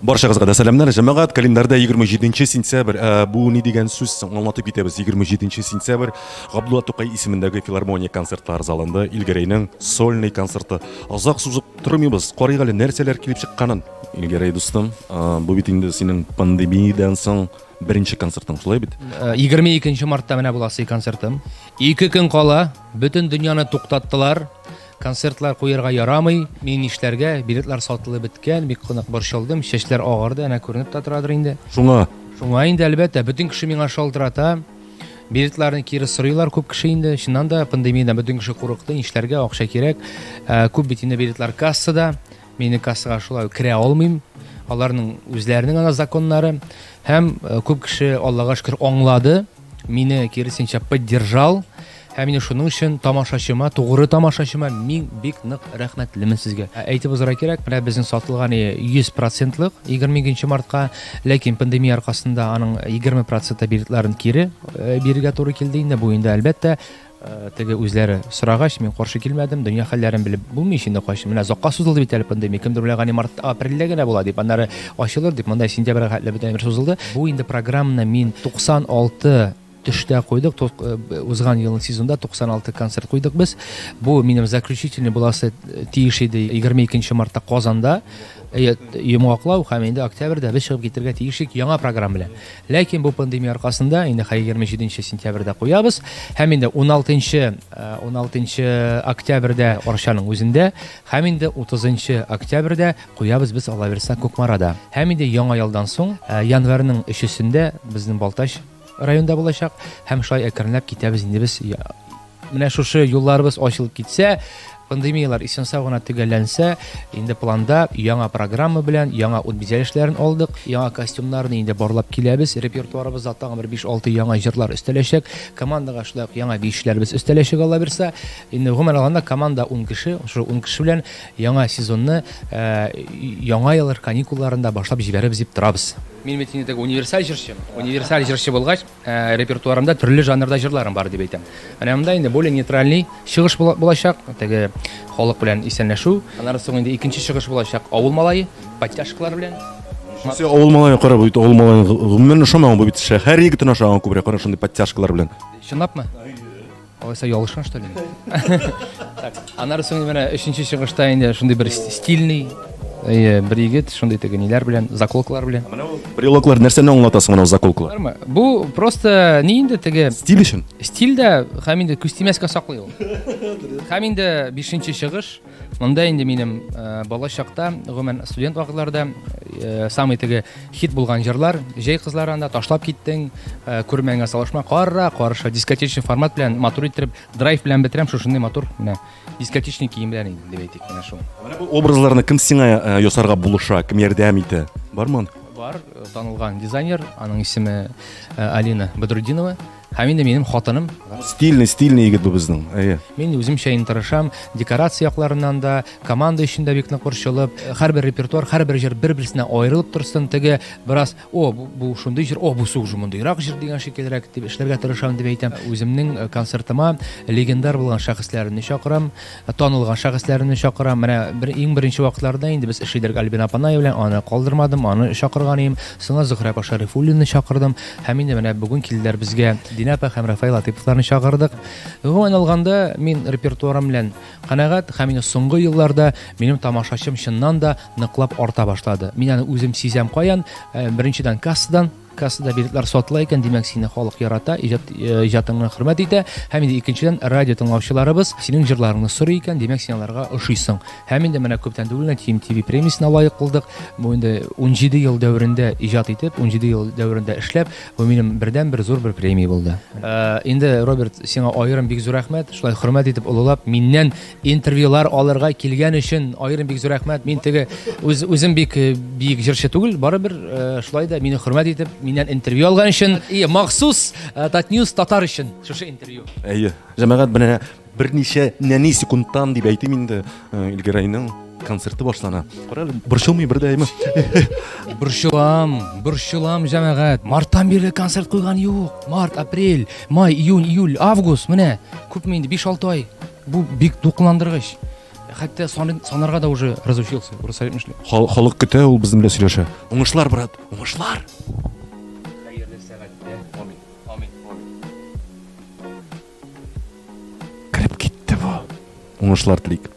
Баршагызга да сәламнар. Җәмәгать календарда 27 сентябрь. Бу ни дигән сүз аңлатып китәбез. 27 сентябрь Габдулла Тукай исемендәге филармония концертлар залында Илгәрәйнең сольный концерты. Азак сузып тормыйбыз. Карыйк әле нәрсәләр килеп чыкканын. Илгәрәй дустым, бу бит инде синең пандемиядан соң беренче концертың, шулай бит? 22 мартта менә буласы концертым. 2 көн кала бөтен дөньяны туктаттылар. Концертлар куярга ярамый, мин нишләргә, билетлар сатылып беткән, бик кунак борчылдым, чәчләр агарды, әнә күренеп тә торадыр инде. Шуңа Инде әлбәттә, бөтен кеше миңа шалтырата. Билетларны кире сорыйлар күп кеше инде. Шуннан да пандемиядан бөтен кеше курыкты, нишләргә, акча кирәк. Күп бит инде билетлар кассада. Мине кассага шулай керә алмыйм. Аларның үзләренең ана законнары. Һәм күп кеше Аллага шөкер аңлады, мине киресенчә поддержал. Һәм мине шуның өчен тамашачыма, тугры тамашачыма мин бик нык рәхмәтлемен сезгә. Әйтеп узарга кирәк, менә безнең сатылган 100%лык 22 мартка, ләкин пандемия аркасында аның 20% билетларын кире бирергә туры килде инде. Бу инде әлбәттә теге үзләре сорагач, мин каршы килмәдем, дөнья хәлләрен белеп булмый инде кайчы. Менә закка сузылды бит әле пандемия. Кемдер уйлаган март, апрельдә генә була дип, аннары ачылыр дип, монда сентябрьгә хәтле бөтен бер сузылды. Бу инде программаны мин 96 төштә куйдык, узган елның сезонда 96 концерт куйдык без. Бу минем заключительный буласы тиеш иде 22 мартта Казанда. Йомгаклау һәм инде октябрьдә без чыгып китәргә тиешик яңа программа белән. Ләкин бу пандемия аркасында инде 27 сентябрьдә куябыз. Һәм инде 16 октябрьдә Арчаның үзендә, һәм инде 30 октябрьдә куябыз без Алаберса Кукмарада. Һәм инде яңа елдан соң январьның 3-сендә безнең Балтач районда булачак. Һәм шулай әкренләп китәбез инде без. Менә шушы юлларыбыз ачылып китсә, пандемиялар исән-сау гына төгәлләнсә, инде планда яңа программа белән яңа ут бизәлешләрен алдык, яңа костюмнарны инде барлап киләбез, репертуарыбызда тагын 5-6 яңа җырлар өстәләчәк, командага шулай яңа биешләр без өстәләчәк Алла бирсә, инде гомумән алганда команда 10 кеше, шу 10 кеше белән яңа сезонны яңа ел каникулларында башлап җибәребез дип торабыз. Мин бит инде универсаль җырчы булгач, репертуарымда төрле жанрда җырларым бар дип әйтәм. Менә монда инде более нейтральный чыгыш булачак, теге халык белән исәнләшү. Аннан соң инде икенче чыгыш булачак, авыл малае, подтяжкалар белән. Сез авыл малае кара бит, авыл малае гомумән шомаган бу бит шәһәр егетен ашаган күбрәк кара шундый подтяжкалар белән. Чынлапмы? Алайса ялгышкан что ли? Так, аннан соң менә 3нче чыгышта инде шундый бер стильный бер егет, шундый теге ниләр белән, заколкалар белән. Брелоклар нәрсәне аңлатасың аны заколкалар? Бу просто ни инде теге Стиль өчен. Стильдә һәм инде күстимәскә саклый ул. Һәм инде 5нче чыгыш, монда инде минем балачакта, гомумән студент вакытларда самый теге хит булган җырлар, җәй кызларында ташлап киттең, күрмәгәнгә салышма, каршы дискотечный формат белән матур иттереп, драйв белән бетерәм, шушындай матур, менә дискотечный кием белән инде дип әйтик, менә шу. Менә бу образларны кем сиңа ясарга булыша, кем ярдәм итә? Бармы? Бар, танылган дизайнер, аның исеме Алина Бадрудинова. Һәм инде минем хатыным. Стильный егет бу безнең. Мин үземчә тырышам, декорация якларыннан да, команда өчен дә бик нык борчылып, һәрбер репертуар, һәрбер җыр бер-берсенә аерылып торсын, теге бераз, бу шундый җыр, бу сугыш мондыйрак җыр дигән шикеллерәк дип эшләргә тырышам дип әйтәм. Үземнең концертыма легендар булган шәхесләрне чакырам, танылган шәхесләрне чакырам. Менә иң беренче вакытларда инде без эшлидер Альбина Панай белән, аны калдырмадым, аны чакырган идем. Соңга Зөһрә Шәрифуллинны чакырдым. Һәм инде менә бүген килделәр безгә. Динапа һәм Рафаил Латиповларны чакырдык. Гомумән алганда мин репертуарым белән канәгать, һәм инде соңгы елларда минем тамашачым чыннан да ныклап арта башлады. Мин аны үзем сизәм каян, беренчедән кассада билетлар сатыла икән, димәк сине халык ярата, иҗатыңны хөрмәт итә. Һәм инде икенчедән радио тыңлаучыларыбыз синең җырларыңны сорый икән, димәк син аларга ошыйсың. Һәм инде менә күптән түгел TMTV премиясына лаек булдык. Бу инде 17 ел дәверендә иҗат итеп, 17 ел дәверендә эшләп, бу минем бердән-бер зур бер премия булды. Инде Роберт, сиңа аерым бик зур рәхмәт, шулай хөрмәт итеп улылап, миннән интервьюлар алырга килгән өчен аерым бик зур рәхмәт. Мин теге үзем бик биек җырчы түгел, барыбер шулай да мине хөрмәт итеп, миннән интервью алган өчен, махсус Татньюз татар өчен шушы интервью. Җәмәгать менә берничә нәни секундтан дип әйтим инде Илгәрәйнең концерты башлана. Кара, борчылмый бердәйме? Борчылам җәмәгать. Марттан бирле концерт куйган юк. Март, апрель, май, июнь, июль, август, менә күпме инде 5-6 ай. Бу бик дулкындыргыч. Хәтта санарга да уже разучился, урыс әйтмешли. Халык көтә, ул безнең белән сөйләшә. Уңышлар, брат, уңышлар. Хәерле сәгатьтә. Амин. Амин. Кирип китте бу. Уңышлар телик.